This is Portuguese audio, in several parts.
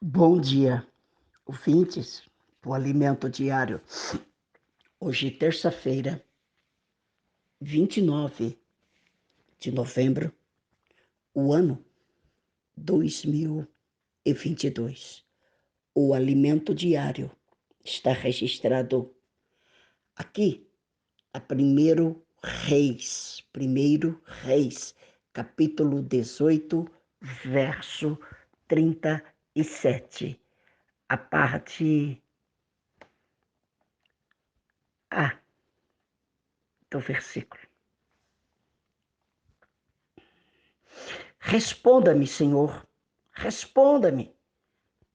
Bom dia, ouvintes do Alimento Diário. Hoje, terça-feira, 29 de novembro, o ano 2022. O Alimento Diário está registrado aqui, a Primeiro Reis, capítulo 18, verso 37. A parte A do versículo. Responda-me, Senhor, responda-me,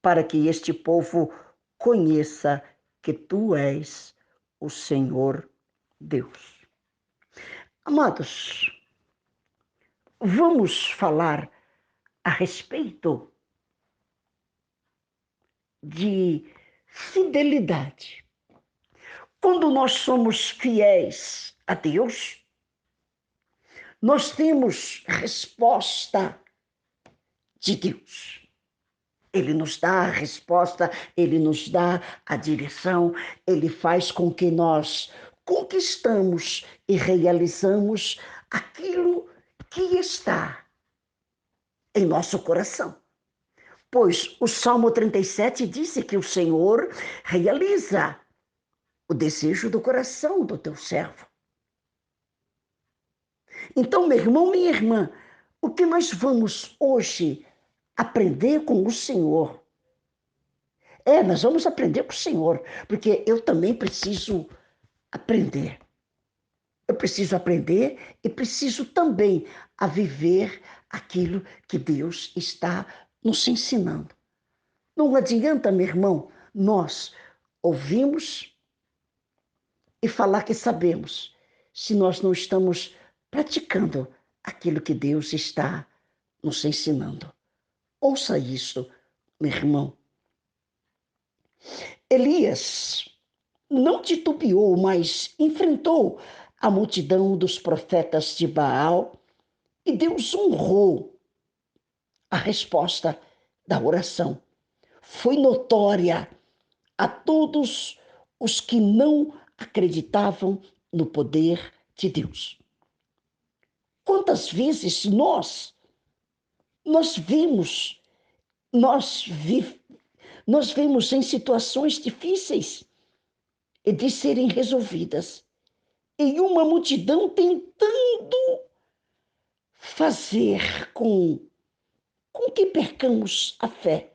para que este povo conheça que tu és o Senhor Deus. Amados, vamos falar a respeito de fidelidade. Quando nós somos fiéis a Deus, nós temos resposta de Deus. Ele nos dá a resposta, ele nos dá a direção, ele faz com que nós conquistamos e realizamos aquilo que está em nosso coração. Pois o Salmo 37 disse que o Senhor realiza o desejo do coração do teu servo. Então, meu irmão, minha irmã, o que nós vamos hoje aprender com o Senhor? Nós vamos aprender com o Senhor, porque eu também preciso aprender. Eu preciso aprender e preciso também a viver aquilo que Deus está nos ensinando. Não adianta, meu irmão, nós ouvimos e falar que sabemos, se nós não estamos praticando aquilo que Deus está nos ensinando. Ouça isso, meu irmão. Elias não titubeou, mas enfrentou a multidão dos profetas de Baal e Deus honrou a resposta da oração. Foi notória a todos os que não acreditavam no poder de Deus. Quantas vezes nós vemos em situações difíceis e de serem resolvidas, em uma multidão tentando fazer com que percamos a fé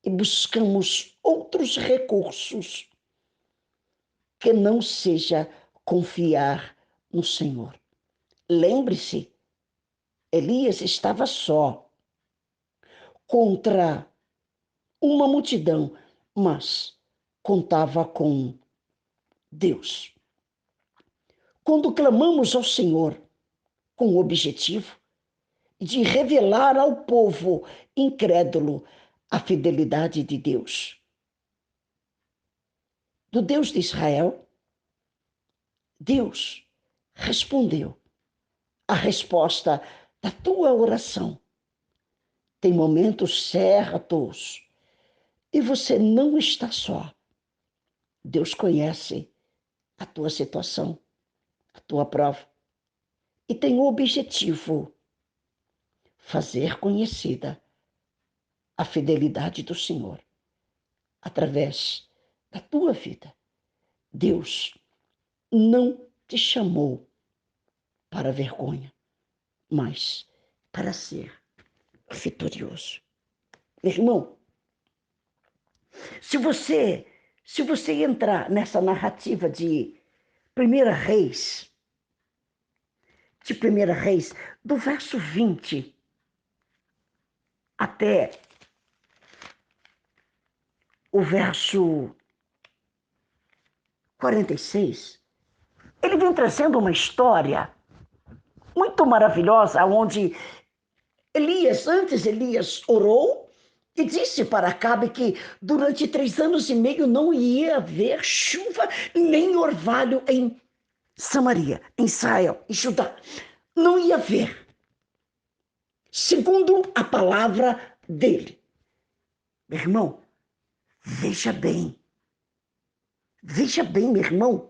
e buscamos outros recursos que não seja confiar no Senhor. Lembre-se, Elias estava só contra uma multidão, mas contava com Deus. Quando clamamos ao Senhor com o objetivo de revelar ao povo incrédulo a fidelidade de Deus, do Deus de Israel, Deus respondeu a resposta da tua oração. Tem momentos certos e você não está só. Deus conhece a tua situação, a tua prova, e tem o objetivo fazer conhecida a fidelidade do Senhor através da tua vida. Deus não te chamou para a vergonha, mas para ser vitorioso. Meu irmão, se você entrar nessa narrativa de Primeira Reis, do verso 20 até o verso 46, ele vem trazendo uma história muito maravilhosa, onde Elias orou e disse para Acabe que durante 3 anos e meio não ia haver chuva nem orvalho em Samaria, em Israel, em Judá. Não ia haver, segundo a palavra dele. Meu irmão, veja bem, meu irmão,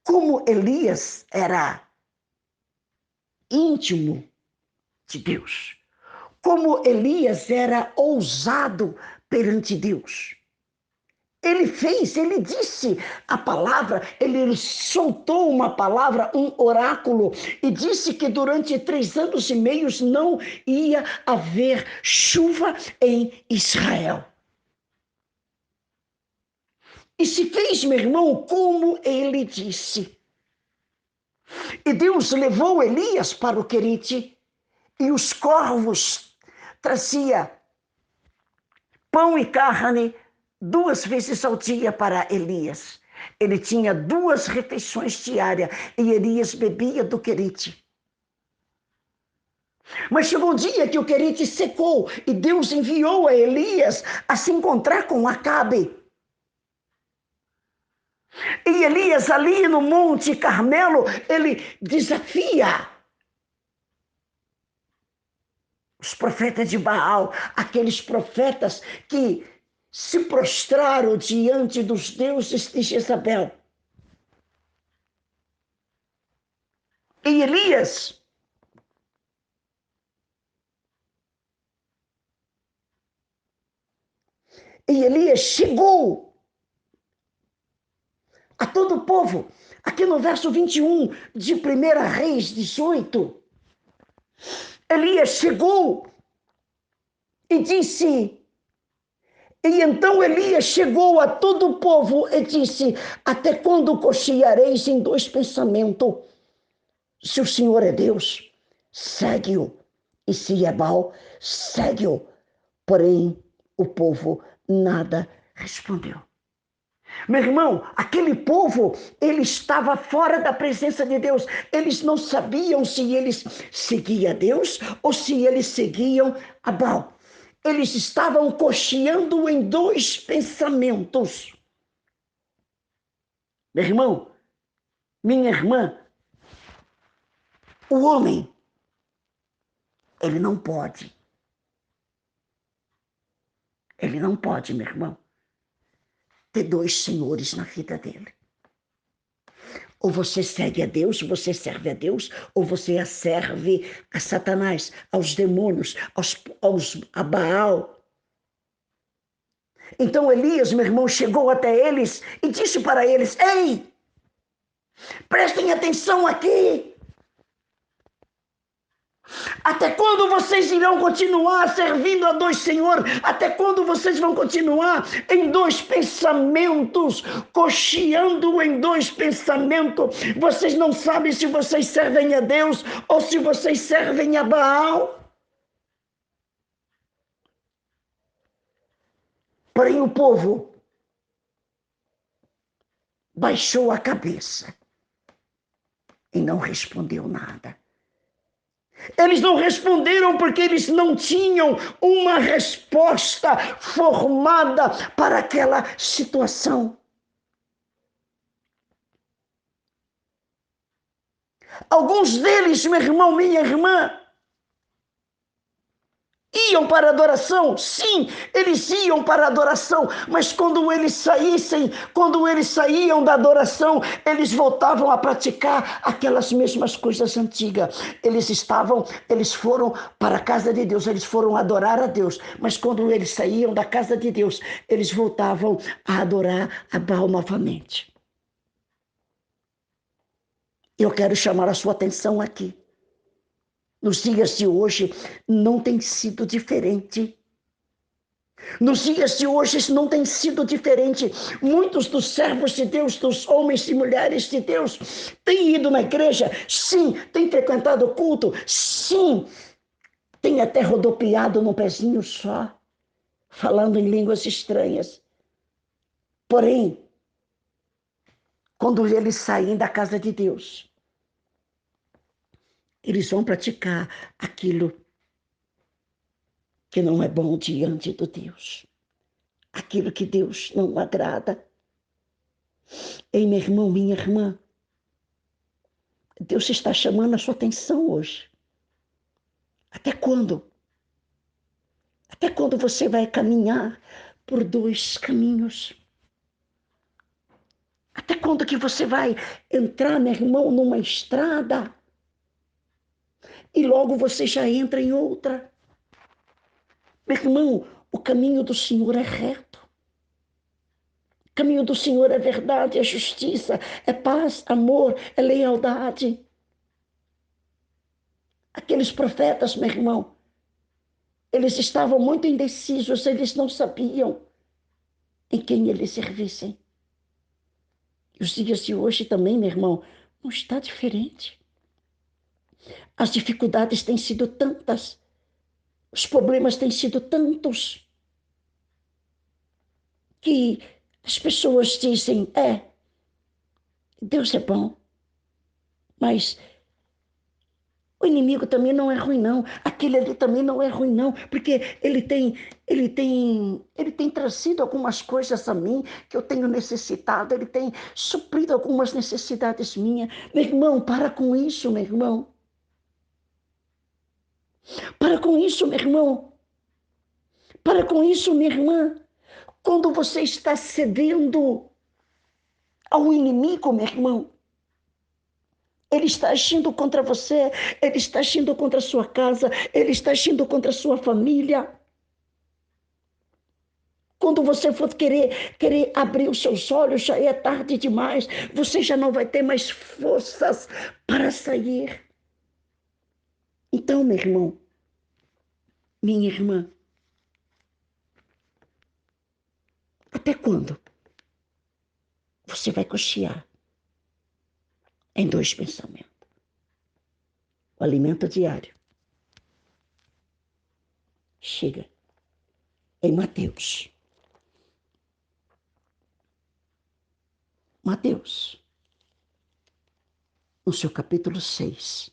como Elias era íntimo de Deus, como Elias era ousado perante Deus. Ele disse a palavra, ele soltou uma palavra, um oráculo, e disse que durante 3 anos e meio não ia haver chuva em Israel. E se fez, meu irmão, como ele disse. E Deus levou Elias para o Querite, e os corvos traziam pão e carne 2 vezes ao dia para Elias. Ele tinha 2 refeições diárias e Elias bebia do Querite. Mas chegou um dia que o Querite secou e Deus enviou a Elias a se encontrar com Acabe. E Elias, ali no Monte Carmelo, ele desafia os profetas de Baal, aqueles profetas que se prostraram diante dos deuses de Jezabel. E Elias chegou a todo o povo. Aqui no verso 21 de 1 Reis 18, Elias chegou e disse, e então Elias chegou a todo o povo e disse, até quando cocheareis em 2 pensamentos? Se o Senhor é Deus, segue-o, e se é Baal, segue-o. Porém, o povo nada respondeu. Meu irmão, aquele povo, ele estava fora da presença de Deus. Eles não sabiam se eles seguiam Deus ou se eles seguiam a Baal. Eles estavam cocheando em 2 pensamentos. Meu irmão, minha irmã, o homem, ele não pode, meu irmão, ter 2 senhores na vida dele. Ou você segue a Deus, você serve a Deus, ou você serve a Satanás, aos demônios, a Baal. Então Elias, meu irmão, chegou até eles e disse para eles, ei, prestem atenção aqui. Até quando vocês irão continuar servindo a 2 senhores? Até quando vocês vão continuar em 2 pensamentos, cocheando em 2 pensamentos? Vocês não sabem se vocês servem a Deus ou se vocês servem a Baal? Porém o povo baixou a cabeça e não respondeu nada. Eles não responderam porque eles não tinham uma resposta formada para aquela situação. Alguns deles, meu irmão, minha irmã, iam para a adoração, sim, eles iam para a adoração, mas quando eles saíam da adoração, eles voltavam a praticar aquelas mesmas coisas antigas. Eles foram para a casa de Deus, eles foram adorar a Deus, mas quando eles saíam da casa de Deus, eles voltavam a adorar a Baal novamente. Eu quero chamar a sua atenção aqui. Nos dias de hoje não tem sido diferente. Nos dias de hoje isso não tem sido diferente. Muitos dos servos de Deus, dos homens e mulheres de Deus, têm ido na igreja, sim, têm frequentado o culto, sim, têm até rodopiado num pezinho só, falando em línguas estranhas. Porém, quando eles saem da casa de Deus, eles vão praticar aquilo que não é bom diante de Deus. Aquilo que Deus não agrada. Ei, meu irmão, minha irmã, Deus está chamando a sua atenção hoje. Até quando? Até quando você vai caminhar por dois caminhos? Até quando que você vai entrar, meu irmão, numa estrada e logo você já entra em outra? Meu irmão, o caminho do Senhor é reto. O caminho do Senhor é verdade, é justiça, é paz, amor, é lealdade. Aqueles profetas, meu irmão, eles estavam muito indecisos, eles não sabiam em quem eles servissem. E os dias de hoje também, meu irmão, não está diferente. As dificuldades têm sido tantas, os problemas têm sido tantos, que as pessoas dizem, Deus é bom, mas o inimigo também não é ruim, não. Aquele ali também não é ruim, não, porque ele tem trazido algumas coisas a mim que eu tenho necessitado, ele tem suprido algumas necessidades minhas. Meu irmão, para com isso, meu irmão. Para com isso, meu irmão. Para com isso, minha irmã. Quando você está cedendo ao inimigo, meu irmão, ele está agindo contra você, ele está agindo contra a sua casa, ele está agindo contra a sua família. Quando você for querer abrir os seus olhos, já é tarde demais. Você já não vai ter mais forças para sair. Então, meu irmão, minha irmã, até quando você vai cochear em dois pensamentos? O alimento diário chega em Mateus. Mateus, no seu capítulo 6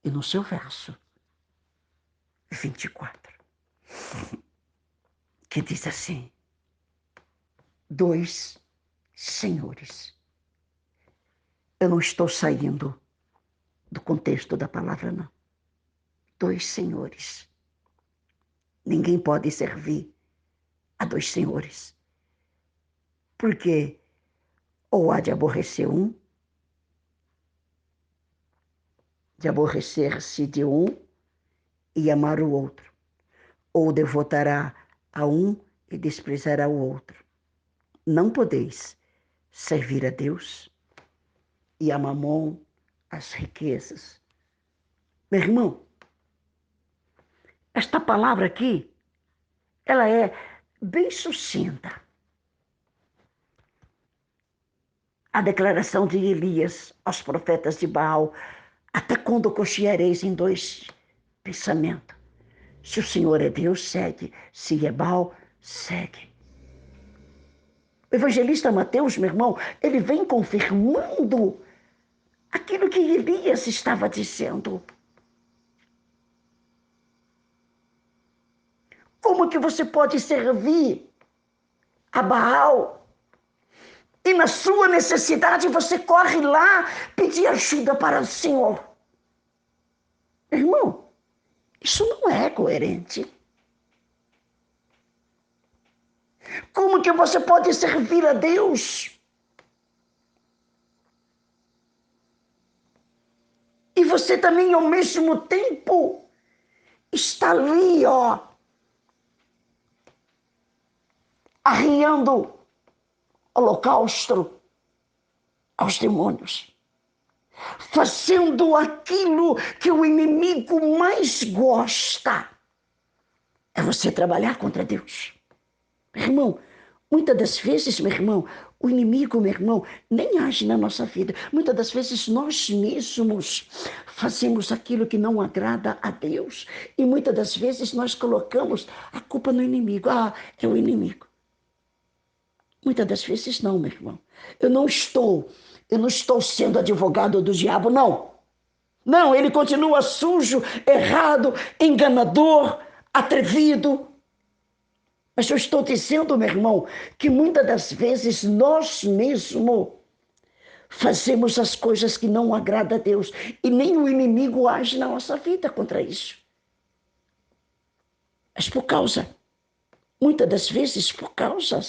e no seu verso 24, que diz assim: dois senhores. Eu não estou saindo do contexto da palavra, não. Dois senhores. Ninguém pode servir a dois senhores. Porque ou há de aborrecer um, de aborrecer-se de um e amar o outro, ou devotará a um e desprezará o outro. Não podeis servir a Deus e a Mamon, as riquezas. Meu irmão, esta palavra aqui, ela é bem sucinta. A declaração de Elias aos profetas de Baal: até quando cocheareis em dois pensamentos? Se o Senhor é Deus, segue. Se é Baal, segue. O evangelista Mateus, meu irmão, ele vem confirmando aquilo que Elias estava dizendo. Como que você pode servir a Baal e na sua necessidade você corre lá pedir ajuda para o Senhor? Irmão, isso não é coerente. Como que você pode servir a Deus e você também ao mesmo tempo está ali, arriando holocausto aos demônios, fazendo aquilo que o inimigo mais gosta, é você trabalhar contra Deus. Meu irmão, muitas das vezes, meu irmão, o inimigo, meu irmão, nem age na nossa vida. Muitas das vezes nós mesmos fazemos aquilo que não agrada a Deus. E muitas das vezes nós colocamos a culpa no inimigo. É o inimigo. Muitas das vezes não, meu irmão. Eu não estou sendo advogado do diabo, não. Não, ele continua sujo, errado, enganador, atrevido. Mas eu estou dizendo, meu irmão, que muitas das vezes nós mesmos fazemos as coisas que não agradam a Deus e nem o inimigo age na nossa vida contra isso. Mas muitas das vezes por causa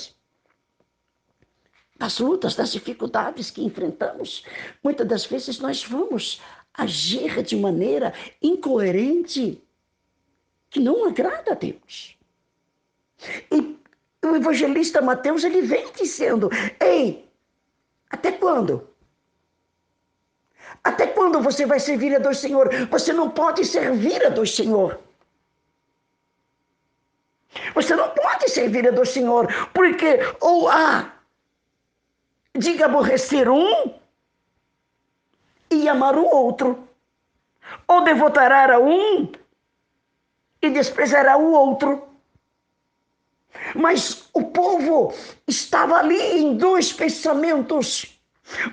das lutas, das dificuldades que enfrentamos, muitas das vezes nós vamos agir de maneira incoerente, que não agrada a Deus. E o evangelista Mateus, ele vem dizendo, ei, até quando? Até quando você vai servir a dois senhor? Você não pode servir a dois senhor. Você não pode servir a dois senhor, porque ou diga aborrecer um e amar o outro, ou devotará a um e desprezará o outro. Mas o povo estava ali em dois pensamentos,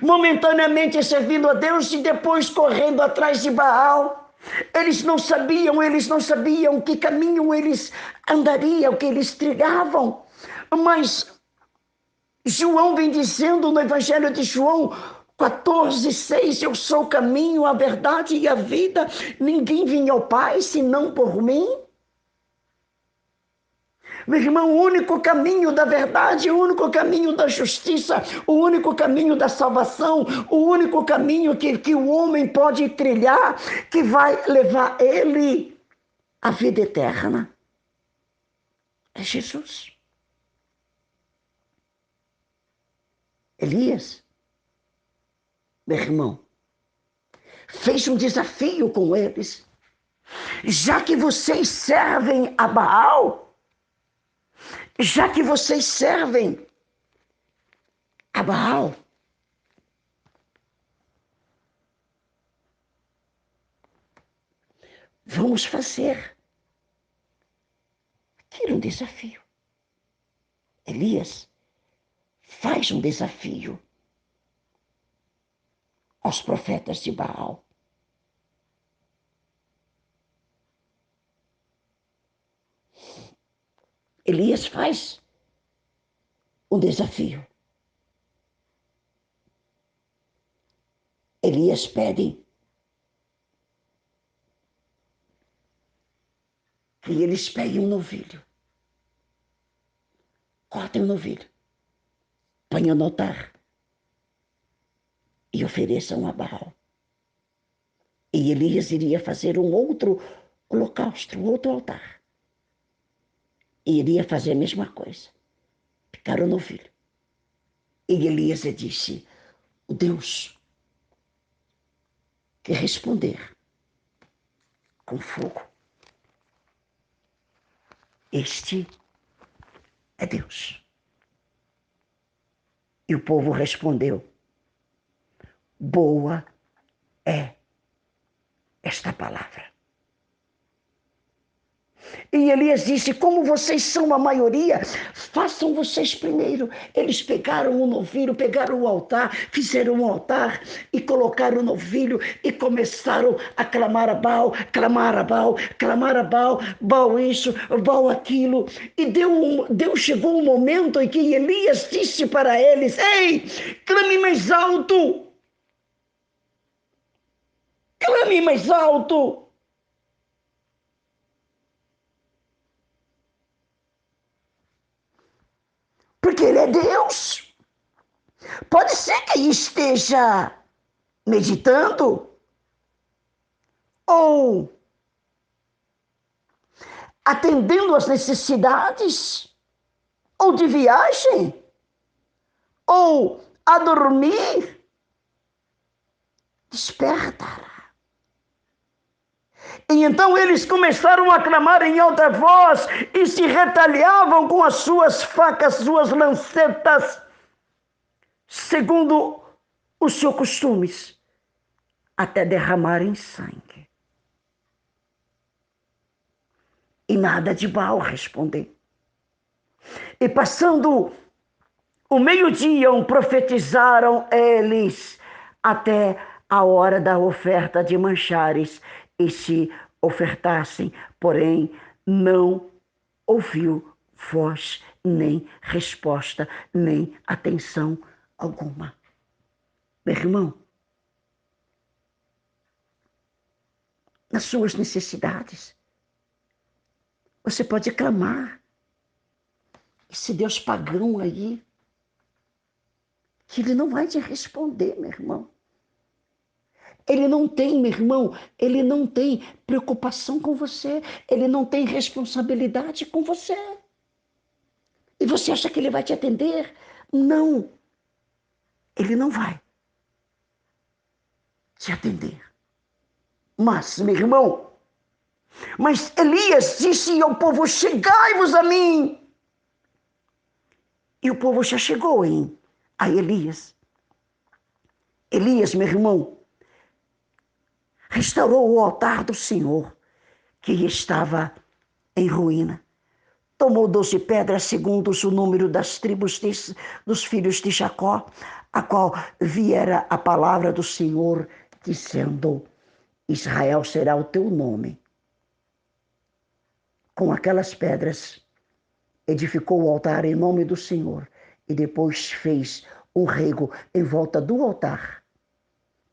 momentaneamente servindo a Deus e depois correndo atrás de Baal. Eles não sabiam que caminho eles andariam, que eles trilhavam. Mas João vem dizendo no Evangelho de João 14:6, eu sou o caminho, a verdade e a vida. Ninguém vem ao Pai senão por mim. Meu irmão, o único caminho da verdade, o único caminho da justiça, o único caminho da salvação, o único caminho que o homem pode trilhar, que vai levar ele à vida eterna, é Jesus. Elias, meu irmão, fez um desafio com eles. Já que vocês servem a Baal, já que vocês servem a Baal, vamos fazer. Aquilo é um desafio. Elias faz um desafio aos profetas de Baal. Elias faz um desafio. Elias pede que eles peguem um novilho, cortem um novilho, ponham no altar e ofereçam a Baal. E Elias iria fazer um outro holocausto, um outro altar. E iria fazer a mesma coisa, picar o novilho. E Elias disse, o Deus que responder com fogo, este é Deus. E o povo respondeu, boa é esta palavra. E Elias disse, como vocês são a maioria, façam vocês primeiro. Eles pegaram o novilho, pegaram o altar, fizeram um altar e colocaram o novilho e começaram a clamar a Baal, clamar a Baal, clamar a Baal, Baal isso, Baal aquilo. E chegou um momento em que Elias disse para eles, ei, clame mais alto, clame mais alto. Porque ele é Deus. Pode ser que ele esteja meditando ou atendendo às necessidades, ou de viagem, ou a dormir. Despertará. E então eles começaram a clamar em alta voz e se retalhavam com as suas facas, suas lancetas, segundo os seus costumes, até derramarem sangue. E nada de Baal responder. E passando o meio-dia, profetizaram eles até a hora da oferta de manjares, e se ofertassem, porém não ouviu voz, nem resposta, nem atenção alguma. Meu irmão, nas suas necessidades, Você pode clamar. Esse Deus pagão aí, que ele não vai te responder, meu irmão. Ele não tem, meu irmão, ele não tem preocupação com você. Ele não tem responsabilidade com você. E você acha que ele vai te atender? Não, ele não vai te atender. Mas, meu irmão, mas Elias disse ao povo: chegai-vos a mim. E o povo já chegou a Elias. Elias, meu irmão, restaurou o altar do Senhor, que estava em ruína. Tomou 12 pedras, segundo o número das tribos dos filhos de Jacó, a qual viera a palavra do Senhor, dizendo: Israel será o teu nome. Com aquelas pedras, edificou o altar em nome do Senhor, e depois fez um rego em volta do altar,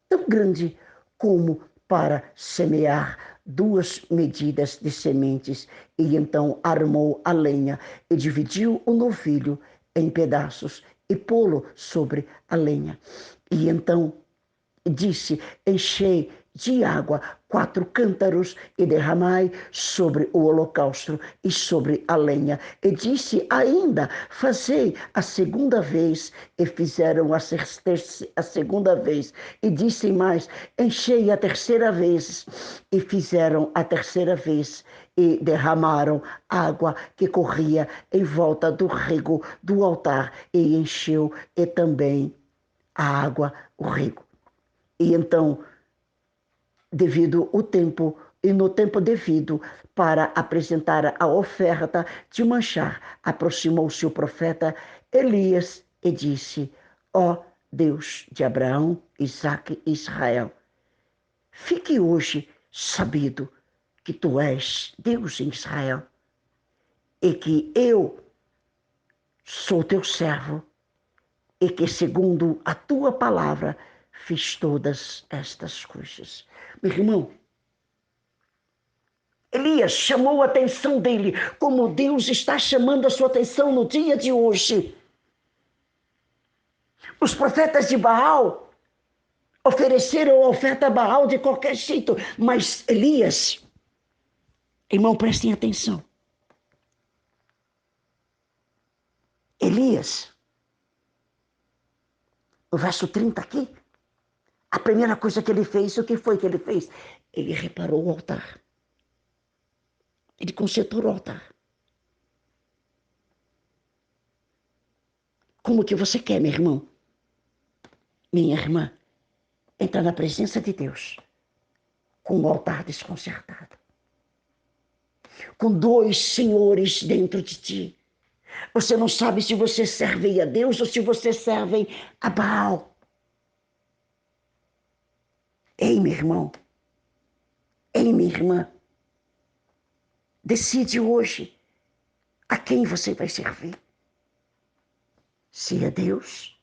tão grande como para semear 2 medidas de sementes, e então armou a lenha e dividiu o novilho em pedaços e pô-lo sobre a lenha. E então disse: enchei de água 4 cântaros e derramai sobre o holocausto e sobre a lenha. E disse ainda: fazei a segunda vez. E fizeram a segunda vez. E disse mais: enchei a terceira vez. E fizeram a terceira vez. E derramaram água que corria em volta do rego do altar. E encheu e também a água o rego. E então, devido o tempo, e no tempo devido para apresentar a oferta de manchar, aproximou-se o profeta Elias e disse: ó Deus de Abraão, Isaque e Israel, fique hoje sabido que tu és Deus em Israel e que eu sou teu servo e que, segundo a tua palavra, fiz todas estas coisas. Meu irmão, Elias chamou a atenção dele, como Deus está chamando a sua atenção no dia de hoje. Os profetas de Baal ofereceram a oferta a Baal de qualquer jeito, mas Elias, irmão, prestem atenção. Elias, no verso 30 aqui, a primeira coisa que ele fez, o que foi que ele fez? Ele reparou o altar. Ele consertou o altar. Como que você quer, meu irmão? Minha irmã, entrar na presença de Deus com o altar desconcertado, com 2 senhores dentro de ti. Você não sabe se você serve a Deus ou se você serve a Baal. Ei, meu irmão, ei, minha irmã, decide hoje a quem você vai servir. Se é Deus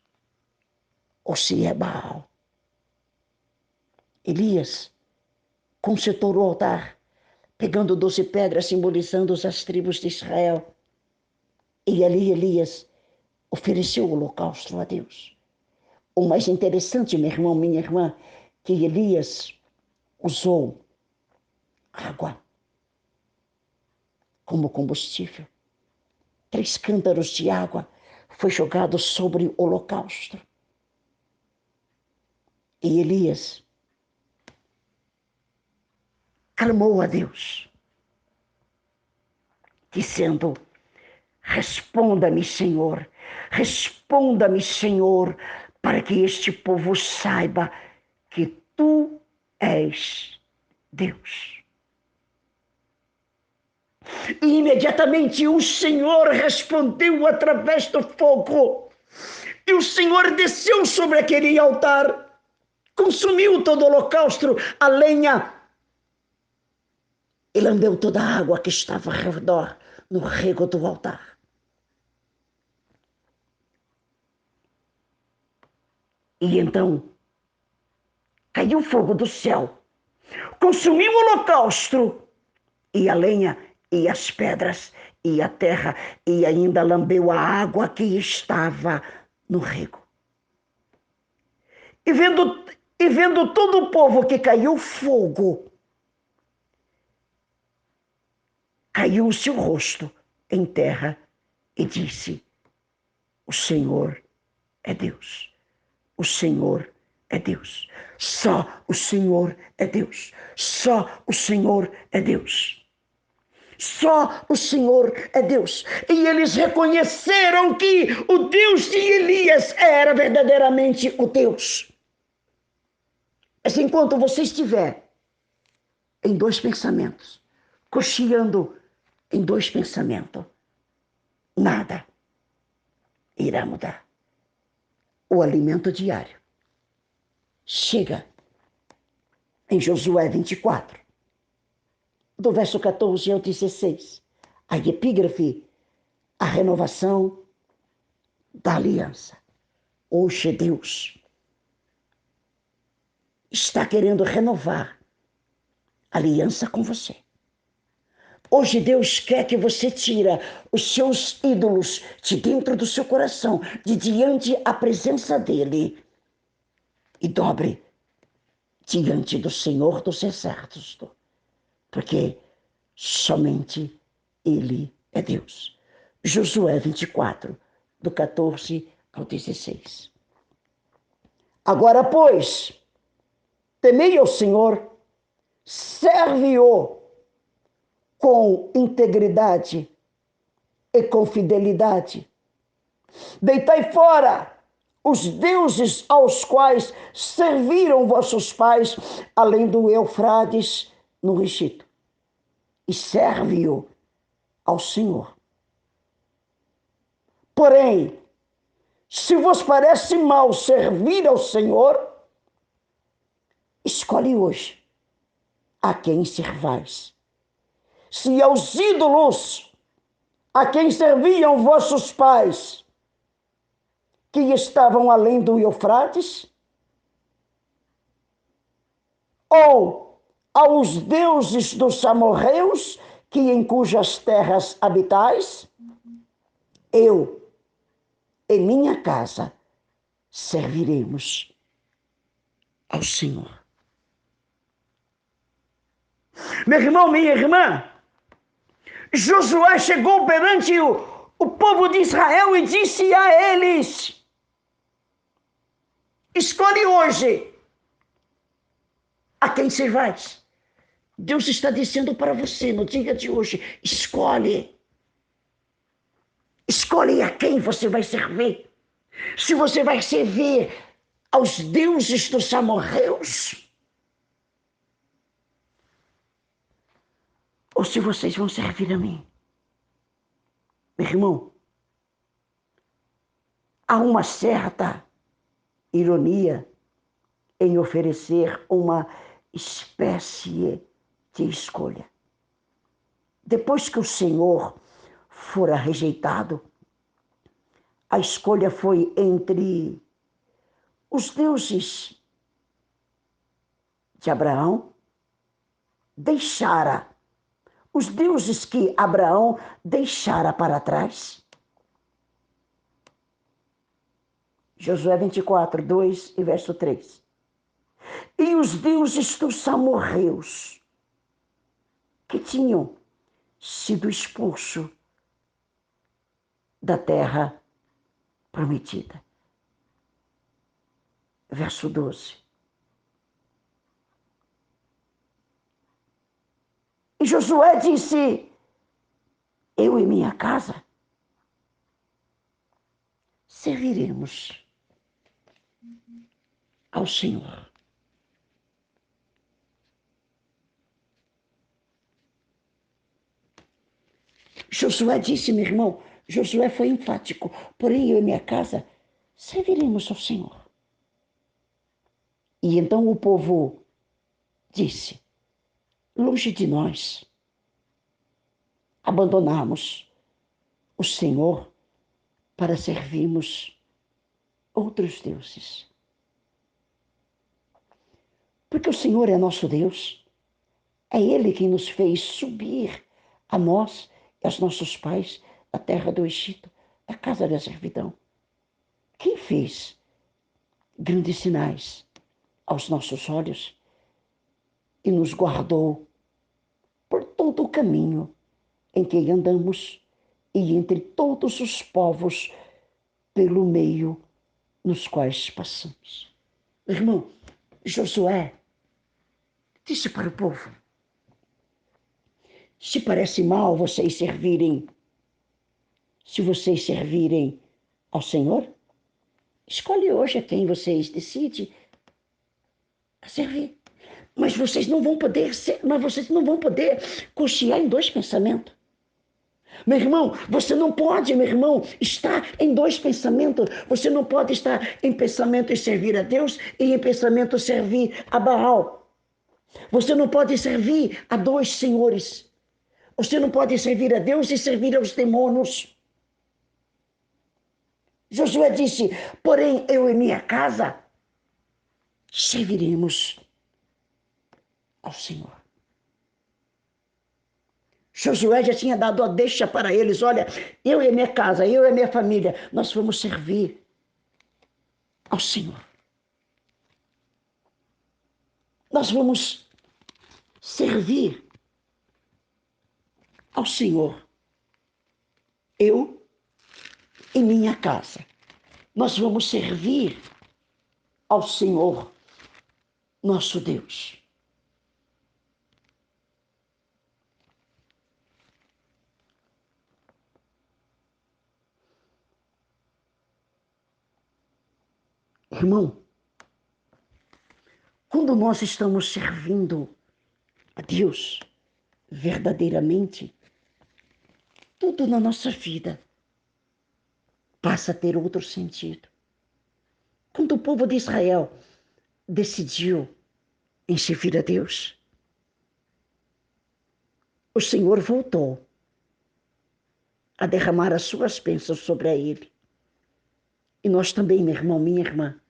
ou se é Baal. Elias consertou o altar, pegando 12 pedras simbolizando as tribos de Israel. E ali Elias ofereceu o holocausto a Deus. O mais interessante, meu irmão, minha irmã, que Elias usou água como combustível. 3 cântaros de água foi jogado sobre o holocausto. E Elias clamou a Deus, dizendo: responda-me, Senhor, responda-me, Senhor, para que este povo saiba que tu és Deus. E imediatamente o Senhor respondeu através do fogo. E o Senhor desceu sobre aquele altar, consumiu todo o holocausto, a lenha, e lambeu toda a água que estava ao redor, no rego do altar. E então caiu fogo do céu, consumiu o holocausto e a lenha, e as pedras, e a terra, e ainda lambeu a água que estava no rego. E vendo todo o povo que caiu fogo, caiu o seu rosto em terra e disse: o Senhor é Deus. O Senhor é Deus. Só o Senhor é Deus. Só o Senhor é Deus. Só o Senhor é Deus. E eles reconheceram que o Deus de Elias era verdadeiramente o Deus. Mas enquanto você estiver em dois pensamentos, cocheando em dois pensamentos, nada irá mudar. O alimento diário chega em Josué 24, do verso 14 ao 16. A epígrafe, a renovação da aliança. Hoje Deus está querendo renovar a aliança com você. Hoje Deus quer que você tire os seus ídolos de dentro do seu coração, de diante a presença dele, e dobre diante do Senhor dos Exércitos, porque somente ele é Deus. Josué 24, do 14 ao 16. Agora, pois, temei ao Senhor, serve-o com integridade e com fidelidade. Deitai fora os deuses aos quais serviram vossos pais, além do Eufrades, no Egito, e serve-o ao Senhor. Porém, se vos parece mal servir ao Senhor, escolhe hoje a quem servais. Se aos ídolos a quem serviam vossos pais, que estavam além do Eufrates, ou aos deuses dos amorreus, que em cujas terras habitais, eu e minha casa serviremos ao Senhor. Meu irmão, minha irmã, Josué chegou perante o povo de Israel e disse a eles: escolhe hoje a quem servais. Deus está dizendo para você no dia de hoje: escolhe. Escolhe a quem você vai servir. Se você vai servir aos deuses dos amorreus, ou se vocês vão servir a mim. Meu irmão, há uma certa ironia em oferecer uma espécie de escolha. Depois que o Senhor fora rejeitado, a escolha foi entre os deuses de Abraão, os deuses que Abraão deixara para trás. Josué 24, 2 e verso 3. E os deuses dos amorreus, que tinham sido expulsos da terra prometida. Verso 12. E Josué disse: eu e minha casa serviremos ao Senhor. Josué disse, meu irmão, Josué foi enfático, porém eu e minha casa serviremos ao Senhor. E então o povo disse: longe de nós abandonarmos o Senhor para servirmos outros deuses. Porque o Senhor é nosso Deus, é Ele quem nos fez subir a nós e aos nossos pais a terra do Egito, a casa da servidão. Quem fez grandes sinais aos nossos olhos e nos guardou por todo o caminho em que andamos e entre todos os povos pelo meio nos quais passamos. Irmão, Josué disse para o povo: se parece mal vocês servirem, se vocês servirem ao Senhor, escolhe hoje a quem vocês decidem servir. Mas vocês não vão poder cochear em dois pensamentos. Meu irmão, você não pode, meu irmão, estar em dois pensamentos. Você não pode estar em pensamento em servir a Deus e em pensamento servir a Baal. Você não pode servir a dois senhores. Você não pode servir a Deus e servir aos demônios. Josué disse: porém, eu e minha casa serviremos ao Senhor. Josué já tinha dado a deixa para eles: olha, eu e minha casa, eu e minha família, nós vamos servir ao Senhor. Nós vamos servir ao Senhor. Eu e minha casa. Nós vamos servir ao Senhor, nosso Deus. Irmão, quando nós estamos servindo a Deus verdadeiramente, tudo na nossa vida passa a ter outro sentido. Quando o povo de Israel decidiu em servir a Deus, o Senhor voltou a derramar as suas bênçãos sobre ele. E nós também, meu irmão, minha irmã,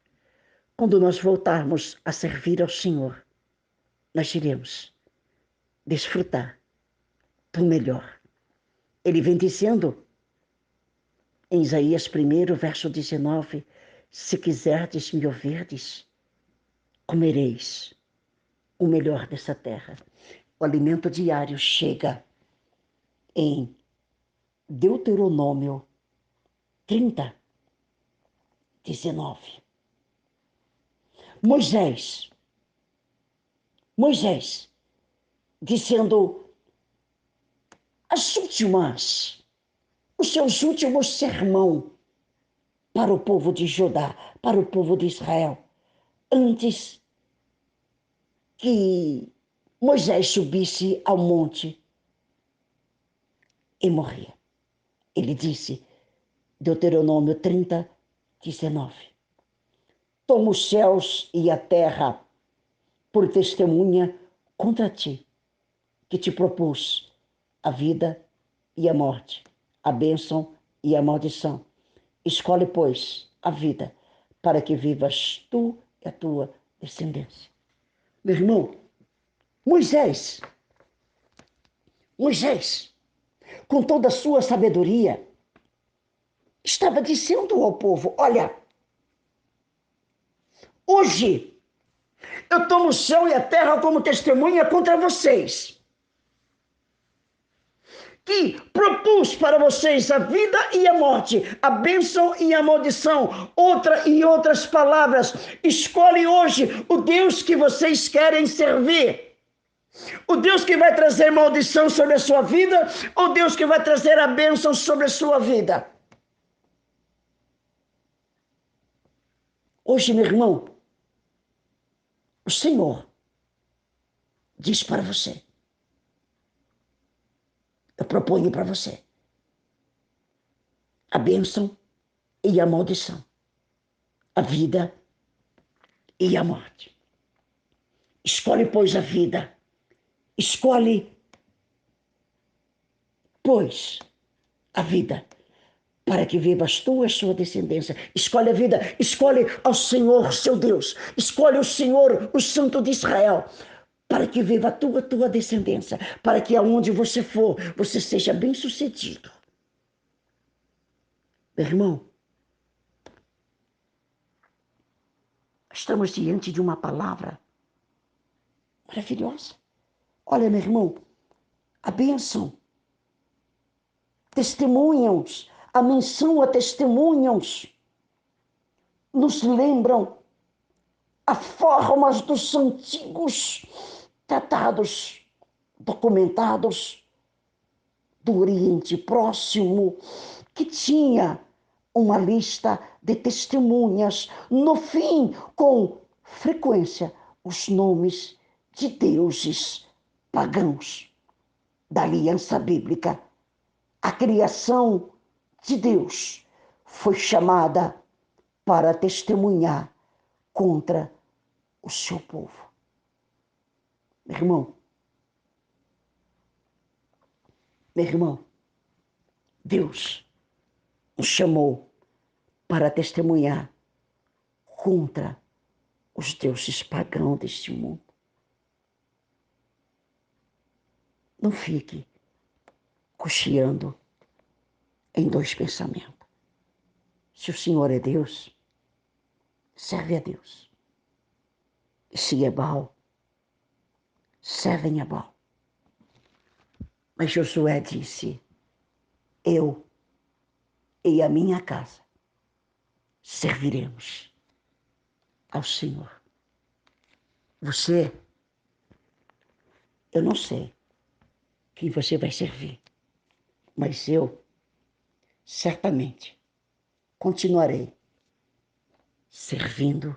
quando nós voltarmos a servir ao Senhor, nós iremos desfrutar do melhor. Ele vem dizendo em Isaías 1, verso 19: se quiserdes me ouvirdes, comereis o melhor dessa terra. O alimento diário chega em Deuteronômio 30, 19. Moisés, dizendo os seus últimos sermão para o povo de Judá, para o povo de Israel, antes que Moisés subisse ao monte e morria. Ele disse, Deuteronômio 30, 19: toma os céus e a terra por testemunha contra ti, que te propus a vida e a morte, a bênção e a maldição. Escolhe, pois, a vida, para que vivas tu e a tua descendência. Meu irmão, Moisés, com toda a sua sabedoria, estava dizendo ao povo: olha, hoje eu tomo o céu e a terra como testemunha contra vocês, que propus para vocês a vida e a morte, a bênção e a maldição. Outras palavras, escolhe hoje o Deus que vocês querem servir. O Deus que vai trazer maldição sobre a sua vida, ou Deus que vai trazer a bênção sobre a sua vida. Hoje, meu irmão, o Senhor diz para você: eu proponho para você a bênção e a maldição, a vida e a morte. Escolhe, pois, a vida. Escolhe, pois, a vida, para que vivas tu e a sua descendência. Escolhe a vida, escolhe ao Senhor, seu Deus. Escolhe o Senhor, o Santo de Israel. para que viva a tua descendência, para que aonde você for, você seja bem-sucedido. Meu irmão, estamos diante de uma palavra maravilhosa. Olha, meu irmão, a bênção, testemunhos, a menção a testemunhos, nos lembram as formas dos antigos tratados, documentados do Oriente Próximo, que tinha uma lista de testemunhas, no fim, com frequência, os nomes de deuses pagãos da aliança bíblica. A criação de Deus foi chamada para testemunhar contra o seu povo. Meu irmão, Deus nos chamou para testemunhar contra os deuses pagãos deste mundo. Não fique cocheando em dois pensamentos. Se o Senhor é Deus, serve a Deus. E se é Baal, servem a Baal. Mas Josué disse, eu e a minha casa serviremos ao Senhor. Você, eu não sei quem você vai servir, mas eu certamente continuarei servindo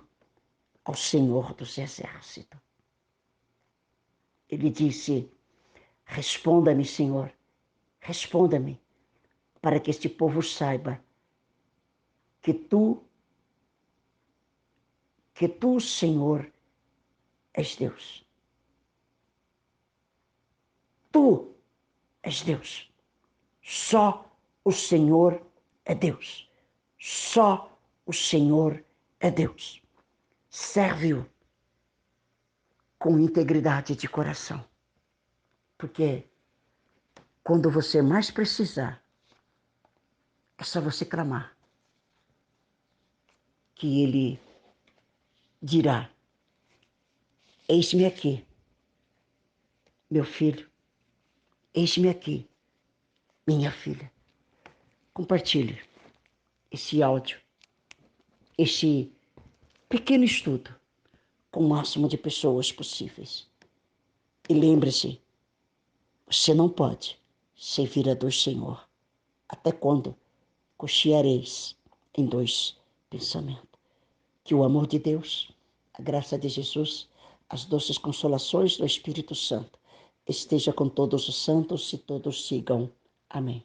ao Senhor dos Exércitos. Ele disse, responda-me, Senhor, responda-me, para que este povo saiba que tu, Senhor, és Deus. Tu és Deus. Só o Senhor é Deus. Só o Senhor é Deus. Serve-o com integridade de coração. Porque quando você mais precisar, é só você clamar. Que Ele dirá, eis-me aqui, meu filho, eis-me aqui, minha filha. Compartilhe esse áudio, esse pequeno estudo com o máximo de pessoas possíveis. E lembre-se, você não pode servir a dois Senhor. Até quando cocheareis em dois pensamentos? Que o amor de Deus, a graça de Jesus, as doces consolações do Espírito Santo esteja com todos os santos e todos sigam. Amém.